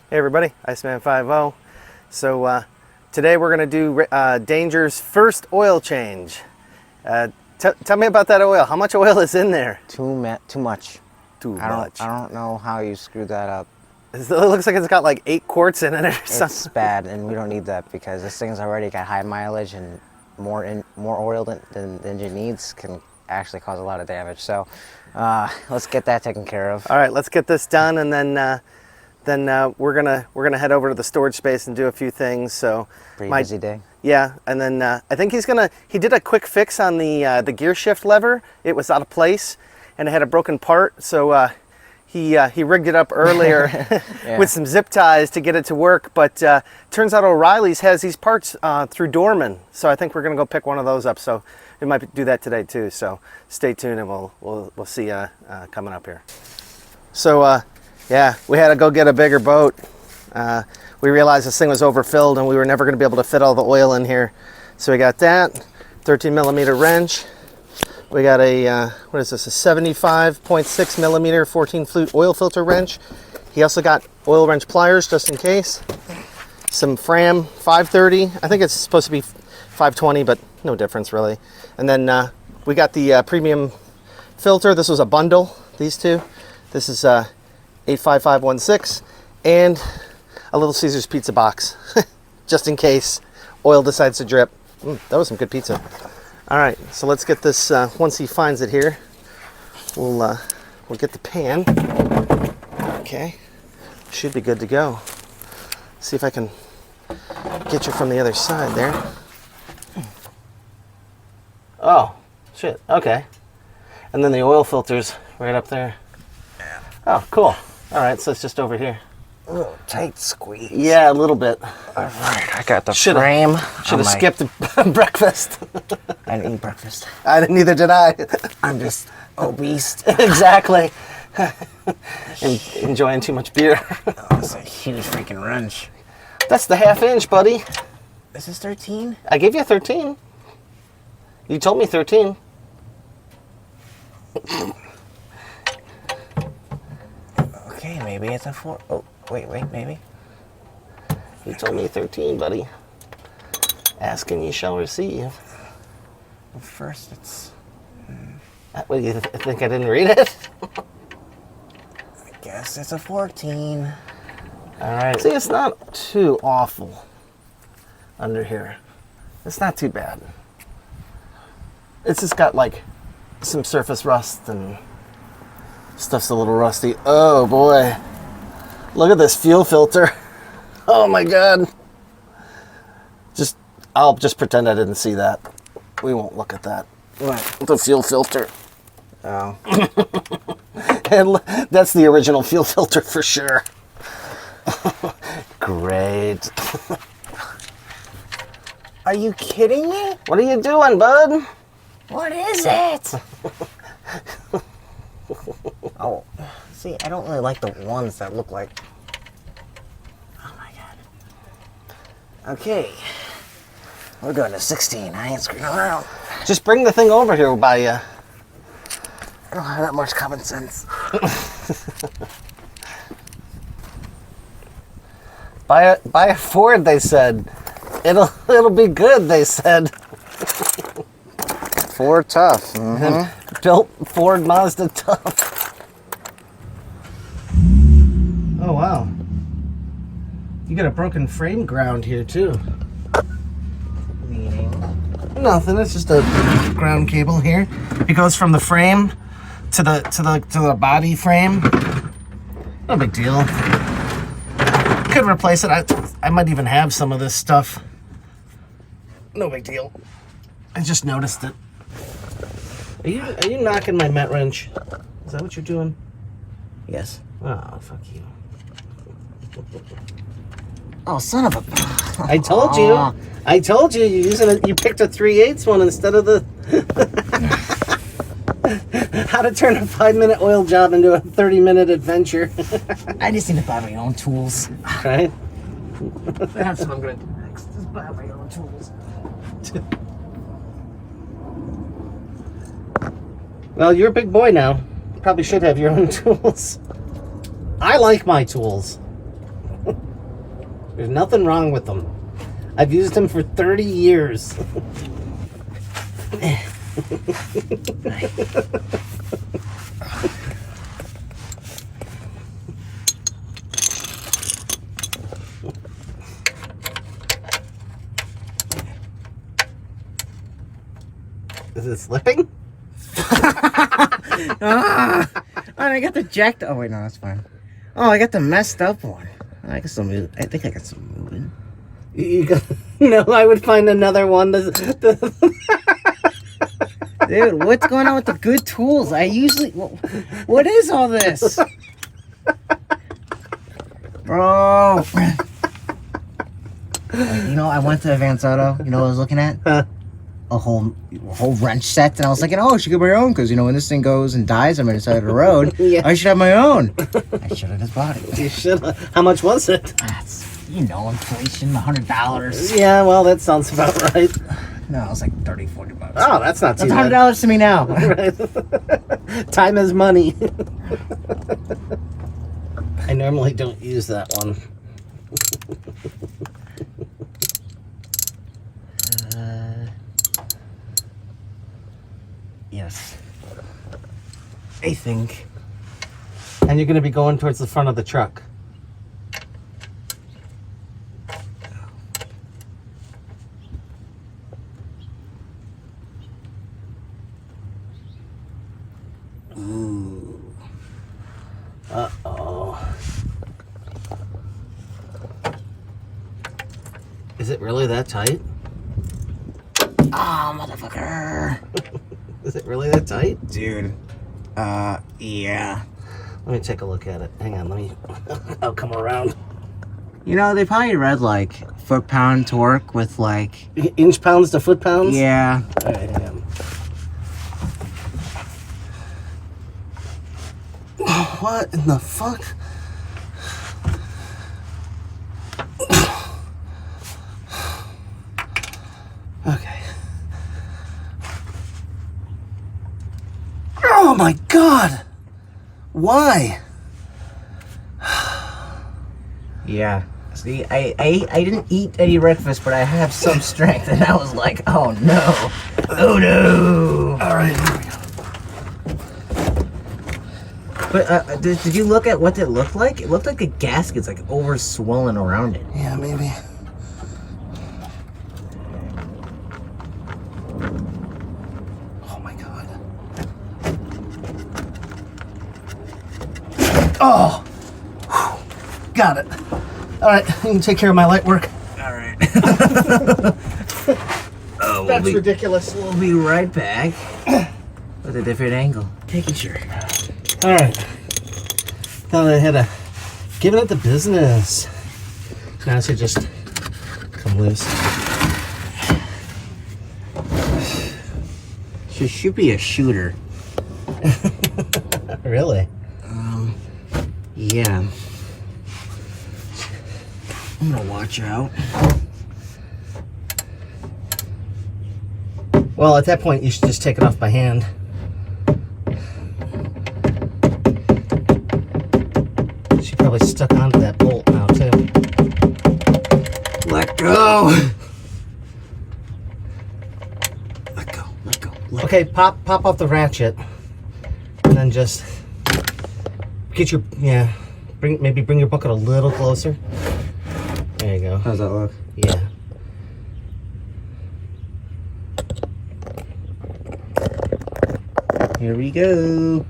Hey everybody, Iceman50. So today we're going to do Danger's first oil change. Tell me about that oil. How much oil is in there? Too much. I don't know how you screwed that up. It looks like it's got like 8 quarts in it or something. It's bad, and we don't need that because this thing's already got high mileage, and more oil than the engine needs can actually cause a lot of damage. So let's get that taken care of. All right, let's get this done, and then we're gonna head over to the storage space and do a few things. So Pretty busy day. Yeah, and then I think he did a quick fix on the gear shift lever. It was out of place and it had a broken part, so he rigged it up earlier with some zip ties to get it to work. But turns out O'Reilly's has these parts through Dorman, so I think we're gonna go pick one of those up. So we might do that today too. So stay tuned, and we'll see you coming up here. So yeah, we had to go get a bigger boat. We realized this thing was overfilled and we were never going to be able to fit all the oil in here. So we got that 13 millimeter wrench. We got a, what is this, a 75.6 millimeter 14 flute oil filter wrench. He also got oil wrench pliers just in case. Some Fram 530. I think it's supposed to be 520, but no difference really. And then we got the premium filter. This was a bundle, these two. This is 85516 and a Little Caesars pizza box just in case oil decides to drip. That was some good pizza. All right, so let's get this. Once he finds it here, we'll get the pan. Okay, should be good to go. See if I can get you from the other side there. Oh shit, okay. And then the oil filter's right up there. Oh, cool. All right, so it's just over here. A little tight squeeze. Yeah, a little bit. All right, I got the frame. Should have skipped breakfast. I didn't eat breakfast. Neither did I. I'm just obese. Exactly. Enjoying too much beer. Oh, that's a huge freaking wrench. That's the 1/2 inch, buddy. Is this 13? I gave you 13. You told me 13. Okay, maybe it's a 4. Oh, wait, maybe. You told me 13, buddy. Ask and you shall receive. Well, first it's... What, do you think I didn't read it? I guess it's a 14. All right. See, it's not too awful under here. It's not too bad. It's just got like some surface rust and stuff's a little rusty. Oh boy. Look at this fuel filter. Oh my God. I'll just pretend I didn't see that. We won't look at that. What? The fuel filter. Oh. And that's the original fuel filter for sure. Great. Are you kidding me? What are you doing, bud? What is it? Oh, see, I don't really like the ones that look like... Oh my God. Okay. We're going to 16. I ain't screwing around. Just bring the thing over here by you. I don't have that much common sense. Buy a Ford, they said. It'll be good, they said. Ford tough. Mm-hmm. Built Ford Mazda tough. Oh wow. You got a broken frame ground here too. Meaning? Nothing, it's just a ground cable here. It goes from the frame to the body frame. No big deal. Could replace it. I might even have some of this stuff. No big deal. I just noticed it. Are you knocking my Met wrench? Is that what you're doing? Yes. Oh, fuck you. Oh, son of a... I told you. I told you you're using it. You picked a 3/8 one instead of the... How to turn a 5-minute oil job into a 30-minute adventure. I just need to buy my own tools. Right? That's what I'm going to do next. Just buy my own tools. Well, you're a big boy now. You probably should have your own tools. I like my tools. There's nothing wrong with them. I've used them for 30 years. Is it slipping? Ah, I got the jacked. Oh wait, no, that's fine. Oh, I got the messed up one. I got some. I think I got some moving. You got, no, I would find another one. Dude, what's going on with the good tools? I usually. What is all this, bro? You know, I went to Advance Auto. You know what I was looking at? A whole wrench set, and I was thinking, oh, I should get my own because, you know, when this thing goes and dies on the side of the road, Yeah. I should have my own. I should have just bought it. You should. How much was it? That's, you know, inflation, $100. Yeah, well, that sounds about right. No, it was like $30-40. Oh, that's not too That's bad. $100 to me now. Right. Time is money. I normally don't use that one. Yes. I think. And you're going to be going towards the front of the truck. Ooh. Uh-oh. Is it really that tight? Oh, motherfucker. Is it really that tight? Dude. Yeah. Let me take a look at it. Hang on, let me... I'll come around. You know, they probably read, like, foot-pound torque with, like... Inch pounds to foot pounds? Yeah. All right, hang on. What in the fuck? Okay. Oh my god! Why? Yeah. See, I didn't eat any breakfast, but I have some strength, and I was like, oh no. Oh no. Alright, here we go. But did you look at what it looked like? It looked like a gasket's like over swollen around it. Yeah, maybe. Oh my god. Oh! Whew. Got it. Alright, you can take care of my light work. Alright. Oh, That's ridiculous. We'll be right back with a different angle. Take it, sure. Alright. Thought I had to give it the business. Now it should just come loose. She should be a shooter. Really? Yeah. I'm gonna watch out. Well, at that point, you should just take it off by hand. She probably stuck onto that bolt now, too. Let go. Let go. Let go. Let Okay, pop off the ratchet, and then just get your maybe bring your bucket a little closer. There you go. How's that look? Yeah. Here we go.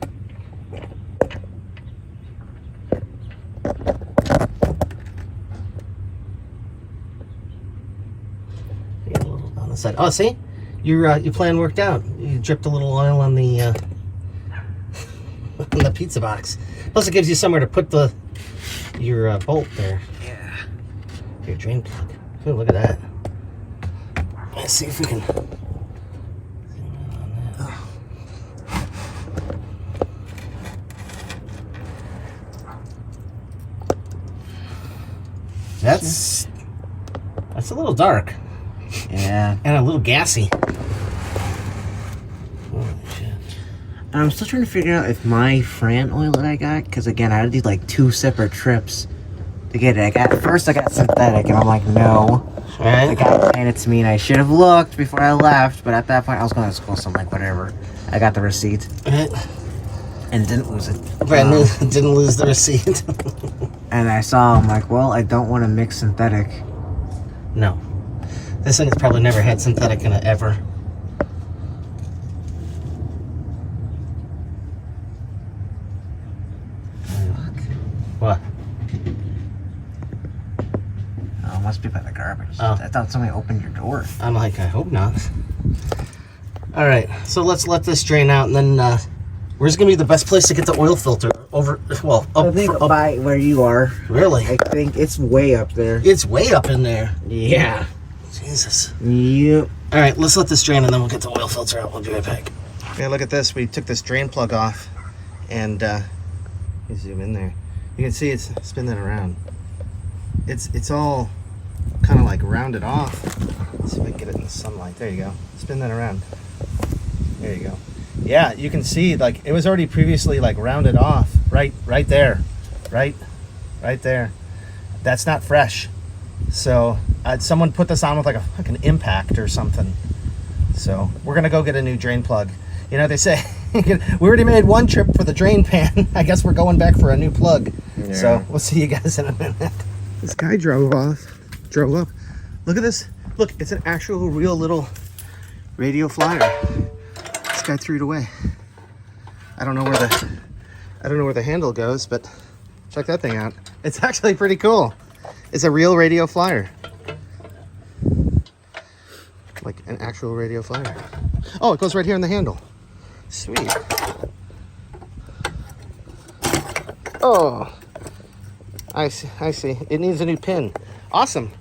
Get a little on the side. Oh, see, your plan worked out. You dripped a little oil on the on the pizza box. Plus, it gives you somewhere to put your bolt there. Yeah. Your drain plug. Ooh, look at that. Let's see if we can. That's a little dark Yeah. and a little gassy. Holy shit. And I'm still trying to figure out if my Fran oil that I got, because again, I had to do like 2 separate trips to get it. First I got synthetic, and I'm like, no. The Right. guy handed it to me, and I should have looked before I left, but at that point I was going to school, so I'm like, whatever. I got the receipt Right. and didn't lose it. Brand new. Didn't lose the receipt. And I saw, I'm like, well, I don't want to mix synthetic. No. This thing has probably never had synthetic in it ever. What? Oh, it must be by the garbage. Oh. I thought somebody opened your door. I'm like, I hope not. All right, so let's let this drain out, and then where's gonna be the best place to get the oil filter? Over, well, up, I think up. by where you are. Really? I think it's way up there. It's way up in there. Yeah. Jesus. Yep. All right, let's let this drain, and then we'll get the oil filter out. We'll be right back. Okay, look at this. We took this drain plug off, and you zoom in there. You can see it's spinning around. It's all kind of like rounded off. Let's see if I can get it in the sunlight. There you go. Spin that around. There you go. Yeah, you can see like it was already previously like rounded off. Right there. Right there. That's not fresh. So someone put this on with like an impact or something. So we're gonna go get a new drain plug. You know, they say we already made one trip for the drain pan. I guess we're going back for a new plug. Yeah. So we'll see you guys in a minute. This guy drove up. Look at this. Look, it's an actual real little radio flyer. This guy threw it away. I don't know where the handle goes, but check that thing out. It's actually pretty cool. It's a real radio flyer. Like an actual radio flyer. Oh, it goes right here in the handle. Sweet. Oh, I see. It needs a new pin. Awesome.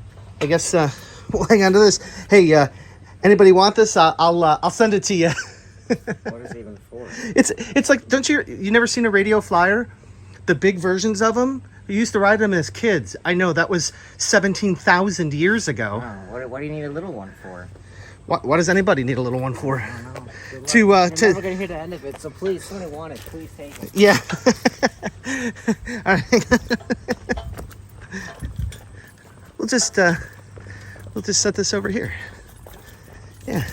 I guess we'll hang on to this. Hey, anybody want this? I'll send it to you. What is it even for? It's like, don't you never seen a radio flyer? The big versions of them. We used to ride them as kids. I know that was 17,000 years ago. Oh, what do you need a little one for? What does anybody need a little one for? I don't know. You're never gonna hear the end of it, so please, somebody want it, please take it. Yeah. All right. We'll just set this over here. Yeah.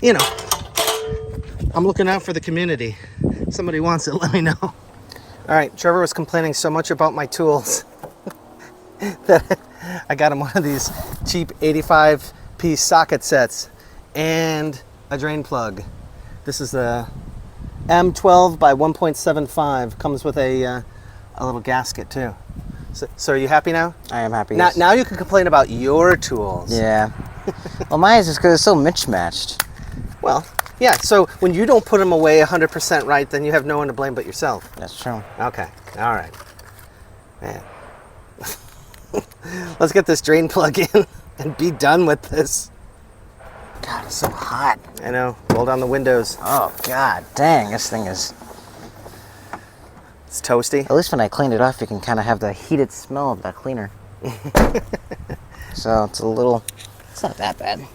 You know, I'm looking out for the community. Somebody wants it, let me know. All right, Trevor was complaining so much about my tools that I got him one of these cheap 85-piece socket sets and a drain plug. This is the M12 by 1.75. Comes with a little gasket too. So are you happy now? I am happy. Now you can complain about your tools. Yeah. Well, mine is just because it's so mismatched. Well, yeah. So when you don't put them away 100% right, then you have no one to blame but yourself. That's true. Okay. All right. Man. Let's get this drain plug in and be done with this. God, it's so hot. I know. Roll down the windows. Oh, God, dang, this thing is... It's toasty. At least when I cleaned it off, you can kind of have the heated smell of that cleaner. So it's it's not that bad.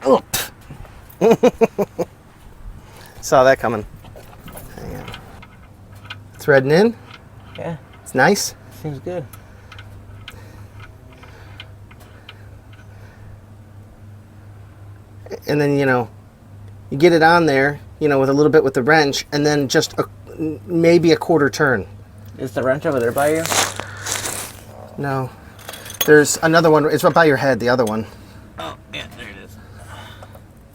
Oop. Saw that coming. Hang on. Threading in. Yeah. It's nice. Seems good. And then, you get it on there, with a little bit with the wrench, and then just maybe a quarter turn. Is the wrench over there by you? No. There's another one. It's right by your head, the other one. Oh, yeah, there it is.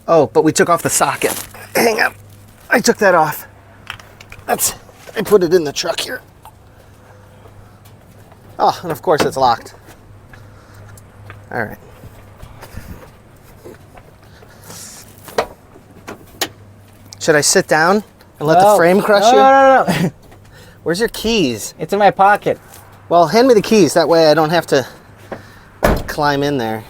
Oh, but we took off the socket. Hang on. I took that off. I put it in the truck here. Oh, and of course it's locked. All right. Should I sit down and let the frame crush you? No. Where's your keys? It's in my pocket. Well, hand me the keys. That way I don't have to climb in there.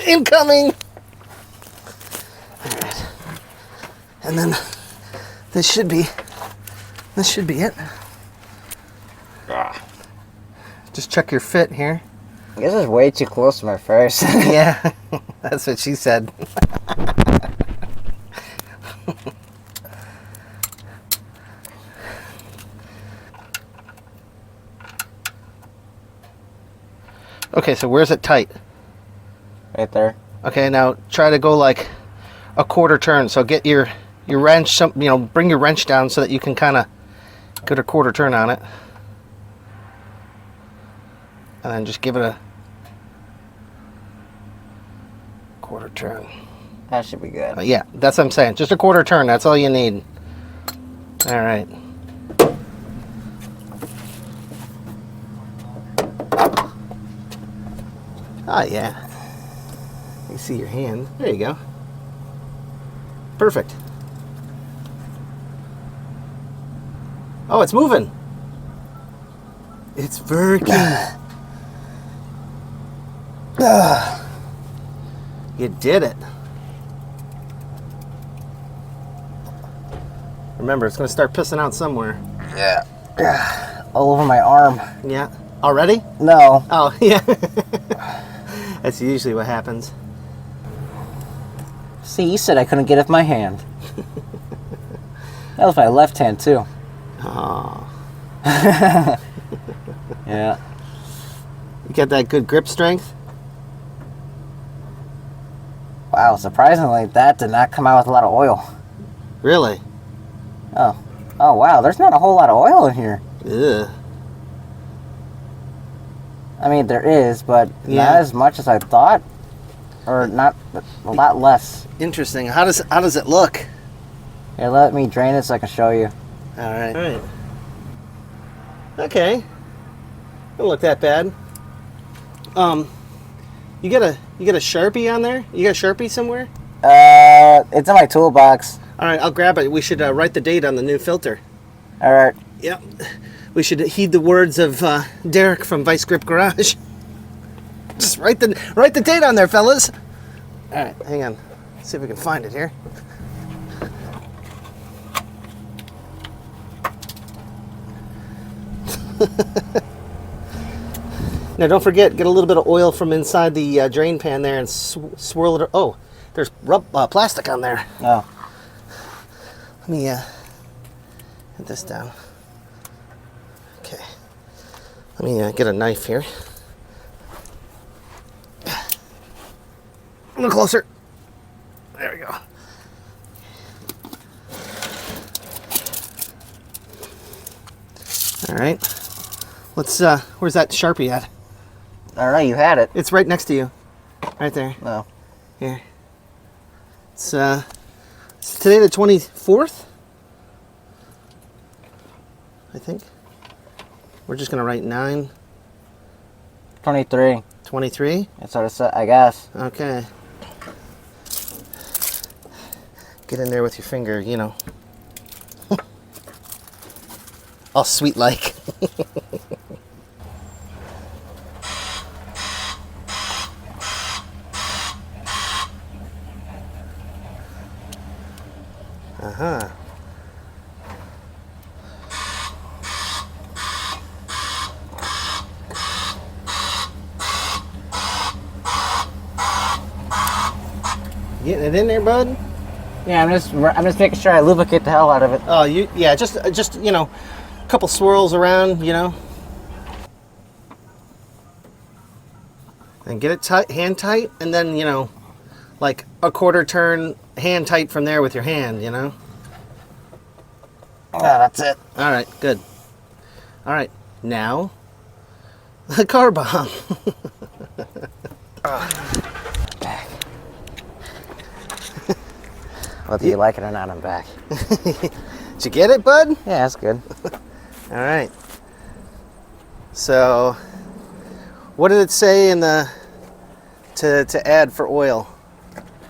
Incoming! And then this should be it. Just check your fit here. This is way too close to my first. Yeah, that's what she said. Okay, so where's it tight? Right there. Okay, now try to go like a quarter turn. So get your wrench, bring your wrench down so that you can kind of get a quarter turn on it. And then just give it a quarter turn. That should be good. Yeah, that's what I'm saying. Just a quarter turn, that's all you need. All right. Oh, yeah. You see your hand. There you go. Perfect. Oh, it's moving. It's working. You did it. Remember, it's going to start pissing out somewhere. Yeah. All over my arm. Yeah. Already? No. Oh, yeah. That's usually what happens. See, you said I couldn't get it with my hand. That was my left hand, too. Oh. Yeah. You got that good grip strength? Wow, surprisingly, that did not come out with a lot of oil. Really? Oh, wow, there's not a whole lot of oil in here. Ugh. I mean, there is, but Yeah. not as much as I thought. Or not, a lot less. Interesting. How does it look? Here, let me drain it so I can show you. All right. All right. Okay. Don't look that bad. You got a Sharpie on there? You got a Sharpie somewhere? It's in my toolbox. All right, I'll grab it. We should write the date on the new filter. All right. Yep. We should heed the words of Derek from Vice Grip Garage. Just write the date on there, fellas. All right, hang on. See if we can find it here. Now, don't forget, get a little bit of oil from inside the drain pan there and swirl it. Oh, there's plastic on there. Oh. Let me put this down. Okay. Let me get a knife here. A little closer. There we go. All right. Let's. Where's that Sharpie at? I don't know, you had it. It's right next to you. Right there. Oh. Here. It's today the 24th. I think. We're just gonna write 23. 23. That's what it said, I guess. Okay. Get in there with your finger, you know. All sweet like. Uh-huh. Getting it in there, bud? Yeah, I'm just making sure I lubricate the hell out of it. Oh, yeah, just you know, a couple swirls around, you know. And get it tight, hand tight, and then, you know, like a quarter turn, hand tight from there with your hand, you know. Oh, that's it. All right, good. All right, now the car bomb. Back. Whether you like it or not, I'm back. Did you get it, bud? Yeah, that's good. All right. So, what did it say in the to add for oil?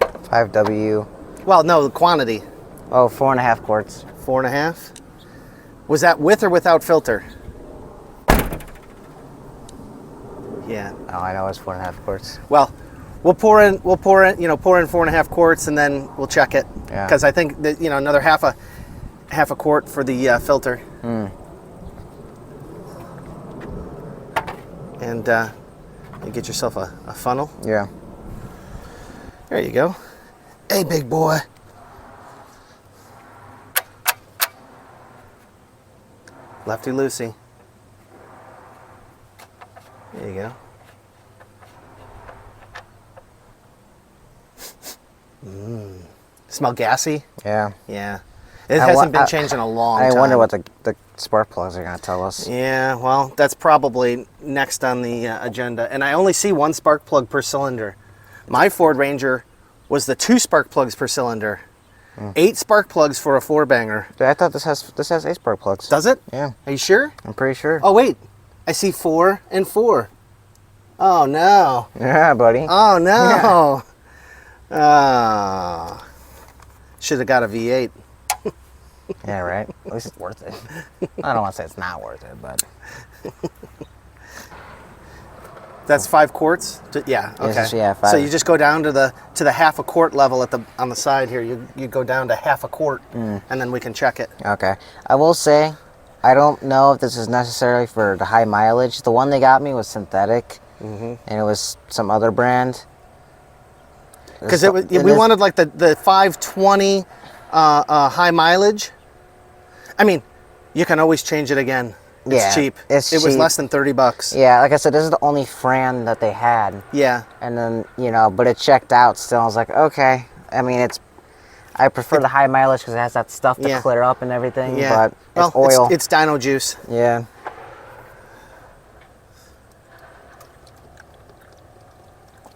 5W. Well, no, the quantity. Oh, 4.5 quarts. 4.5. Was that with or without filter? Yeah. Oh, I know it's 4.5 quarts. Well, We'll pour in, pour in 4.5 quarts, and then we'll check it. Yeah. Because I think that, another half a quart for the filter. And you get yourself a funnel. Yeah. There you go. Hey, big boy. Lefty loosey. There you go. Smell gassy? Yeah. Yeah. It hasn't been changed in a long time. I wonder what the spark plugs are going to tell us. Yeah, well, that's probably next on the agenda. And I only see one spark plug per cylinder. My Ford Ranger was the 2 spark plugs per cylinder. 8 spark plugs for a 4-banger. Dude, I thought this has 8 spark plugs. Does it? Yeah. Are you sure? I'm pretty sure. Oh, wait. I see 4 and 4. Oh, no. Yeah, buddy. Oh, no. Oh. Should have got a V8. Yeah, right? At least it's worth it. I don't want to say it's not worth it, but... That's 5 quarts? Yeah, okay. Yes, yeah, 5. So you just go down to the half a quart level on the side here. You go down to half a quart, and then we can check it. Okay. I will say, I don't know if this is necessary for the high mileage. The one they got me was synthetic, and it was some other brand. Because we wanted like the 520 high mileage. I mean, you can always change it again. It's cheap. It was less than $30. Yeah, like I said, this is the only Fran that they had. Yeah. And then, but it checked out still. I was like, okay. I mean, I prefer the high mileage because it has that stuff to clear up and everything. Yeah. But it's oil. It's dyno juice. Yeah.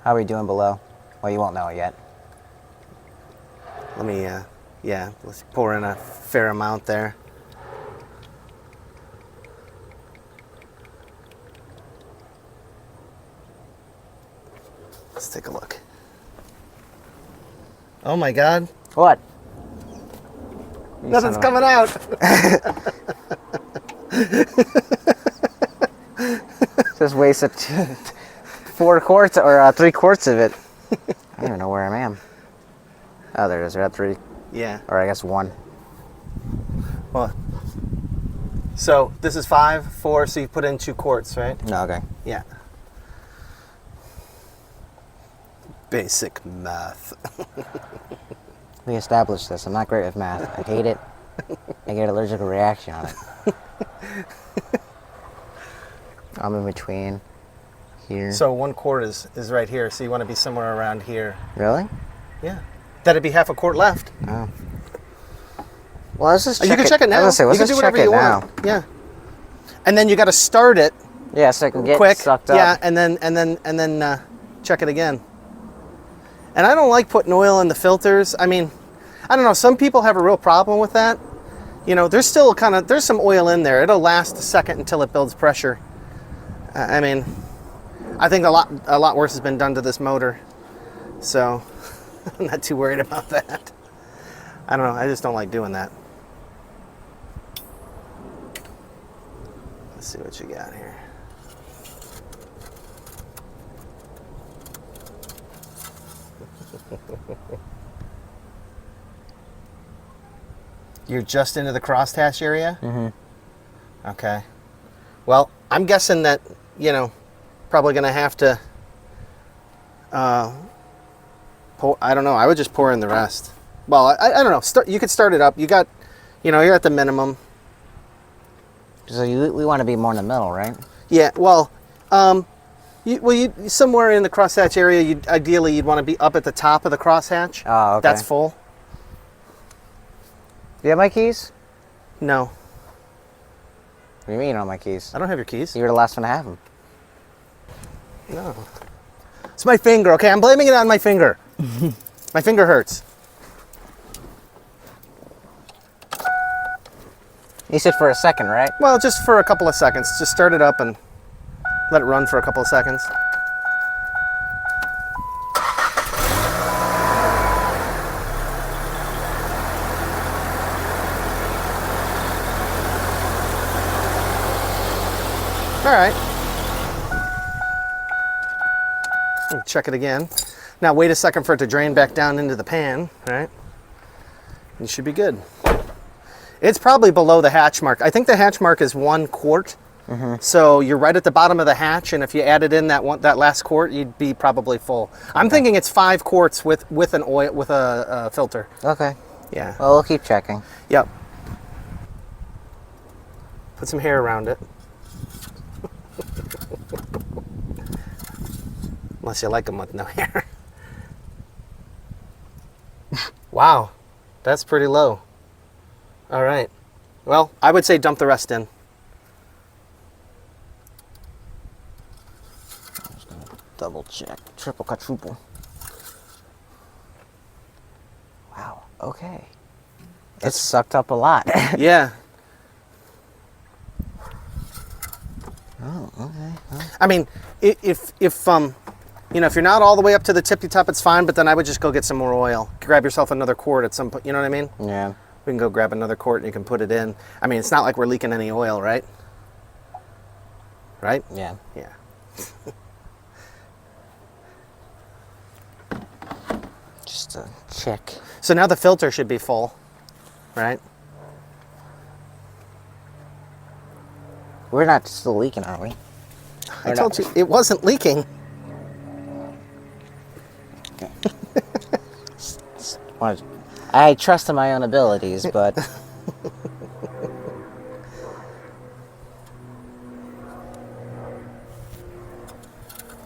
How are we doing below? Well, you won't know it yet. Let me, let's pour in a fair amount there. Let's take a look. Oh my God. What? Nothing's coming out. Just wasted 4 quarts or 3 quarts of it. I don't even know where I am. Oh, there it is. We're at 3. Yeah. Or I guess 1. Well, so this is 5, 4, so you put in 2 quarts, right? No, okay. Yeah. Basic math. We established this. I'm not great with math. I hate it. I get allergic reaction on it. I'm in between here. So 1 quart is right here, so you want to be somewhere around here. Really? Yeah. That'd be half a quart left. Oh. Well, let's just check You can check it now. I was gonna say, let's you can do just check whatever it you now. want. Yeah. And then you got to start it Yeah, so I can get quick. sucked up. Yeah, and then check it again. And I don't like putting oil in the filters. I mean, I don't know. Some people have a real problem with that. There's still there's some oil in there. It'll last a second until it builds pressure. I mean, I think a lot worse has been done to this motor. So I'm not too worried about that. I don't know. I just don't like doing that. Let's see what you got here. You're just into the crosshatch area? Mm-hmm. Okay. Well, I'm guessing that, probably going to have to, pour, I don't know. I would just pour in the rest. Well, I don't know. You could start it up. You got, you're at the minimum. So we want to be more in the middle, right? Yeah, well, somewhere in the crosshatch area, ideally you'd want to be up at the top of the crosshatch. Oh, okay. That's full. Do you have my keys? No. What do you mean you don't have my keys? I don't have your keys. You were the last one to have them. No. It's my finger, okay? I'm blaming it on my finger. My finger hurts. You said for a second, right? Well, just for a couple of seconds. Just start it up and let it run for a couple of seconds. All right. Check it again. Now wait a second for it to drain back down into the pan, right? You should be good. It's probably below the hatch mark. I think the hatch mark is 1 quart. So you're right at the bottom of the hatch, and if you added in that last quart, you'd be probably full. I'm thinking it's 5 quarts with a filter. Okay. Yeah. Well, we'll keep checking. Yep. Put some hair around it. Unless you like them with no hair. Wow, that's pretty low. All right. Well, I would say dump the rest in. I'm just gonna double check, triple quadruple. Wow. Okay. It's sucked up a lot. Yeah. Oh, okay. Well, I mean, if you know, if you're not all the way up to the tippy top, it's fine. But then I would just go get some more oil. Grab yourself another quart at some point. You know what I mean? yeah. We can go grab another quart and you can put it in. I mean, it's not like we're leaking any oil, right? Right? Yeah. Yeah. Just to check. So now the filter should be full, right? We're not still leaking, are we? I told you it wasn't leaking. I trust in my own abilities, but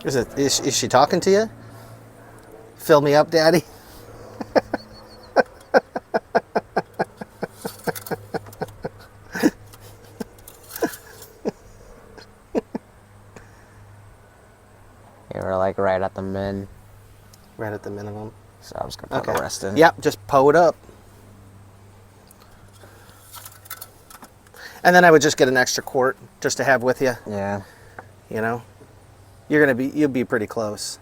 Is she talking to you? Fill me up, Daddy. you were like right at the mid, Right at the minimum. so I was gonna put the rest in. Yep, just pull it up. And then I would just get an extra quart just to have with you. Yeah. You know, you'll be pretty close.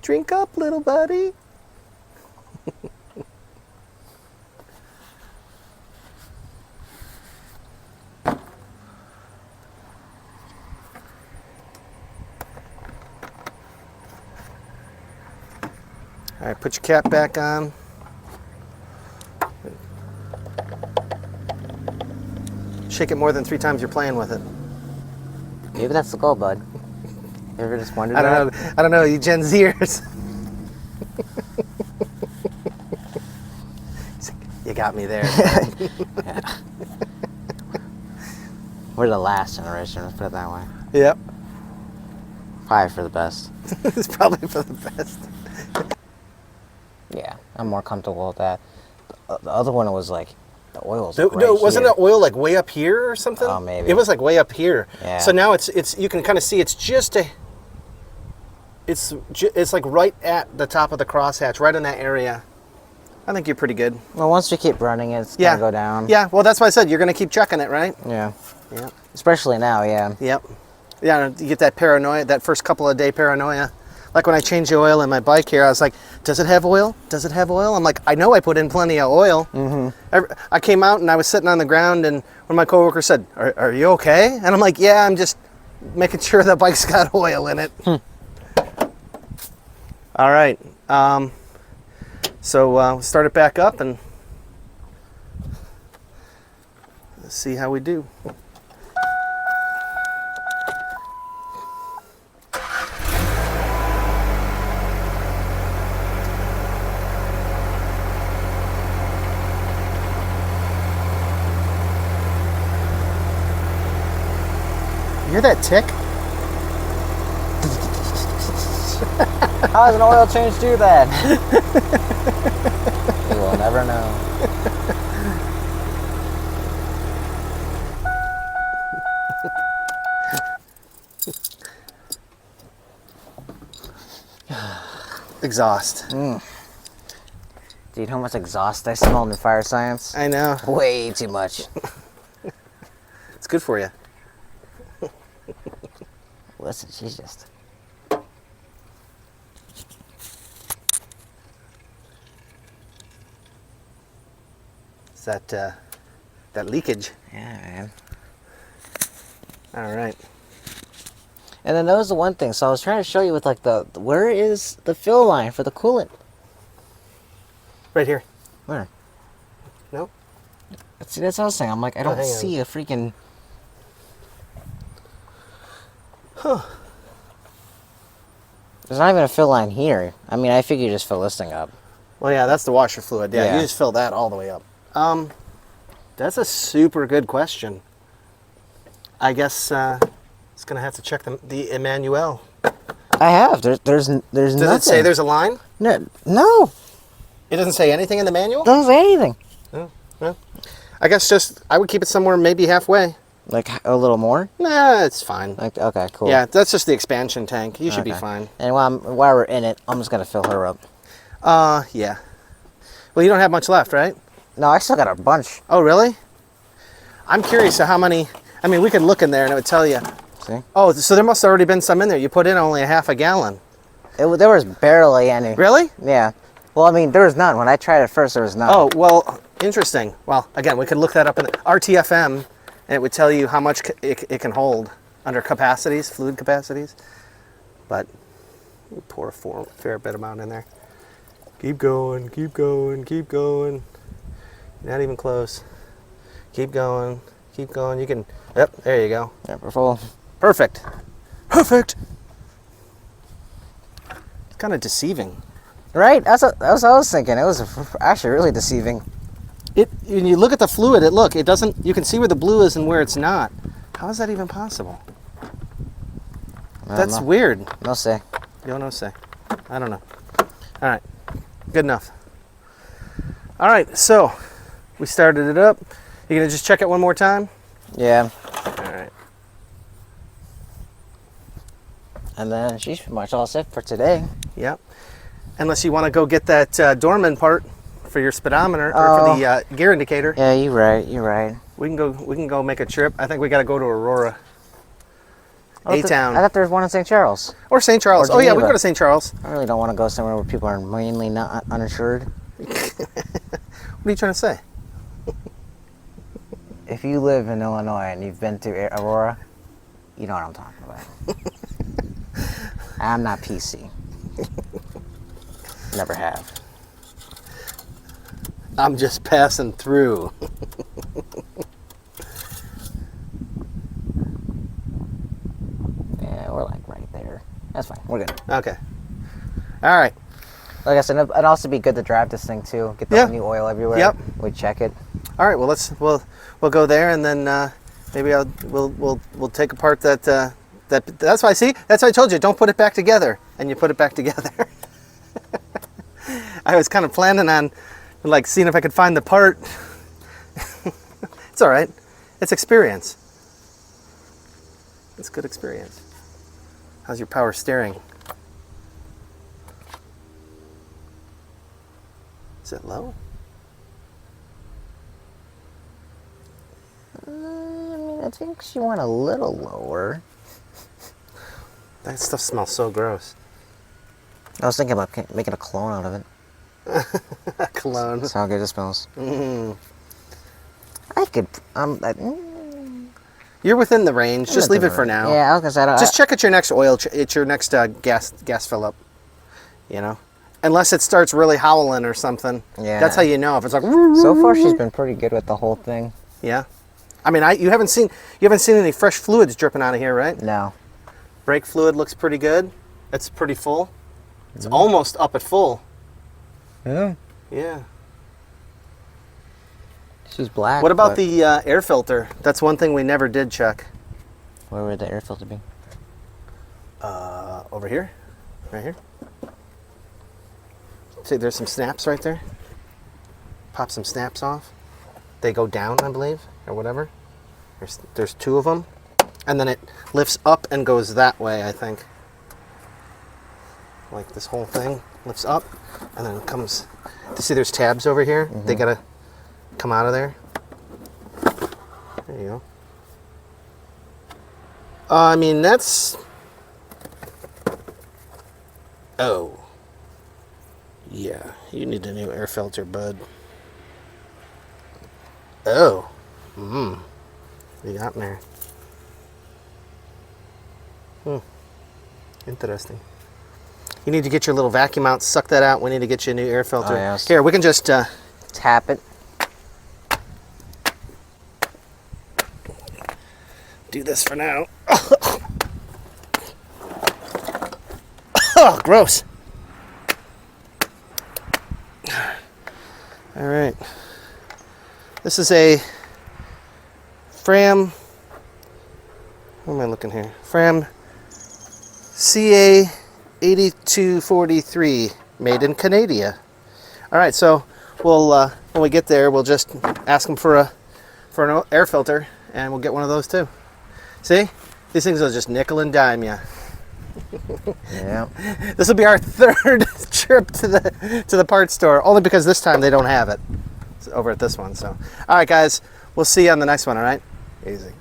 Drink up, little buddy. All right, put your cap back on. Shake it more than 3 times you're playing with it. Maybe that's the goal, bud. You ever just wondered I that? don't know, you Gen Zers. You got me there. Yeah. We're the last generation, let's put it that way. Yep. Probably for the best. It's probably for the best. Yeah, I'm more comfortable with that. The other one was like, the oil's No, like right wasn't here. the oil like way up here or something? Oh, maybe. It was like way up here. Yeah. So now it's you can kind of see it's it's like right at the top of the crosshatch, right in that area. I think you're pretty good. Well, once we keep running it, it's gonna go down. Yeah, well that's why I said you're gonna keep checking it, right? Yeah. Yeah. Especially now, yeah. Yep. Yeah, you get that paranoia, that first couple of day paranoia. Like when I changed the oil in my bike here, I was like, does it have oil? Does it have oil? I'm like, I know I put in plenty of oil. Mm-hmm. I came out and I was sitting on the ground and one of my coworkers said, are you okay? And I'm like, yeah, I'm just making sure the bike's got oil in it. All right. So we'll start it back up and let's see how we do. You hear that tick? How does an oil change do that? You will never know. Exhaust. Do you know how much exhaust I smelled in fire science? I know. Way too much. It's good for you. Listen, she's just... It's that leakage. Yeah, man. All right. And then that was the one thing. So I was trying to show you with like where is the fill line for the coolant? Right here. Where? Nope. See, that's what I was saying. I'm like, I don't hang on. see a freaking. Huh. There's not even a fill line here. I mean, I figure you just fill this thing up. Well, yeah, that's the washer fluid. Yeah, Yeah. you just fill that all the way up. That's a super good question. I guess it's gonna have to check the Emmanuel. I have. There's nothing. Does it say there's a line? No. It doesn't say anything in the manual? Doesn't say anything. Oh, well, I guess I would keep it somewhere maybe halfway. Like a little more? Nah, it's fine. Like, okay, cool. Yeah, that's just the expansion tank. You should be Okay. fine. And while we're in it, I'm just gonna fill her up. Yeah. Well, you don't have much left, right? No, I still got a bunch. Oh, really? I'm curious how many. I mean, we could look in there and it would tell you. See? Oh, so there must have already been some in there. You put in only a half a gallon. There was barely any. Really? Yeah. Well, I mean, there was none. When I tried it first, there was none. Oh, well, interesting. Well, again, we could look that up in the RTFM, and it would tell you how much it can hold under capacities, fluid capacities. But we pour a fair bit amount in there. Keep going, keep going, keep going. Not even close. Keep going, keep going. You can, yep, there you go. Yeah, we're full. Perfect. Perfect. It's kind of deceiving. Right? That's what I was thinking. It was actually really deceiving. When you look at the fluid, it doesn't, you can see where the blue is and where it's not. How is that even possible? That's weird. No say. Yo no say. I don't know. All right. Good enough. All right. So we started it up. You going to just check it one more time? Yeah. All right. And then she's pretty much all set for today. Yep. Unless you want to go get that Dorman part for your speedometer or for the gear indicator. Yeah, you're right. You're right. We can go make a trip. I think we got to go to Aurora. A-Town. I thought there was one in St. Charles. Or St. Charles. Or Oh yeah, we Geneva. go to St. Charles. I really don't want to go somewhere where people are mainly not uninsured. What are you trying to say? If you live in Illinois and you've been to Aurora, you know what I'm talking about. I'm not PC. Never have. I'm just passing through. Yeah, we're like right there. That's fine. We're good. Okay. All right. Like I said, it'd also be good to drive this thing too. Get the new oil everywhere. Yep. We check it. All right. Well, we'll go there and then maybe we'll take apart that. That's why that's why I told you don't put it back together, and you put it back together. I was kind of planning on like seeing if I could find the part. It's all right. It's experience. It's good experience. How's your power steering? Is it low? I mean, I think she went a little lower. That stuff smells so gross. I was thinking about making a clone out of it. Cologne. That's how good it smells. Mm. I could. You're within the range. Just leave it for now. Yeah, I was gonna say. Just check at your next oil. It's your next gas fill up. You know, unless it starts really howling or something. Yeah. That's how you know if it's like. So far, she's been pretty good with the whole thing. Yeah. I mean, you haven't seen any fresh fluids dripping out of here, right? No. Brake fluid looks pretty good. It's pretty full. It's almost up at full. Yeah. Yeah. She's black. What about the air filter? That's one thing we never did check. Where would the air filter be? Over here. Right here. See, there's some snaps right there. Pop some snaps off. They go down, I believe, or whatever. There's two of them. And then it lifts up and goes that way, I think. Like this whole thing lifts up and then it comes. You see there's tabs over here? They gotta come out of there. There you go. I mean, that's... Oh. Yeah, you need a new air filter, bud. Oh. What you got in there? Interesting. You need to get your little vacuum out, suck that out. We need to get you a new air filter. Oh, yes. Here, we can just Tap it. do this for now. Oh, gross. All right. This is a Fram. What am I looking here? Fram CA8243, made in Canada. All right, so we'll when we get there, we'll just ask them for an air filter, and we'll get one of those too. See, these things will just nickel and dime you. Yeah. This will be our third trip to the parts store, only because this time they don't have it. It's over at this one. So, all right, guys, we'll see you on the next one. All right, easy.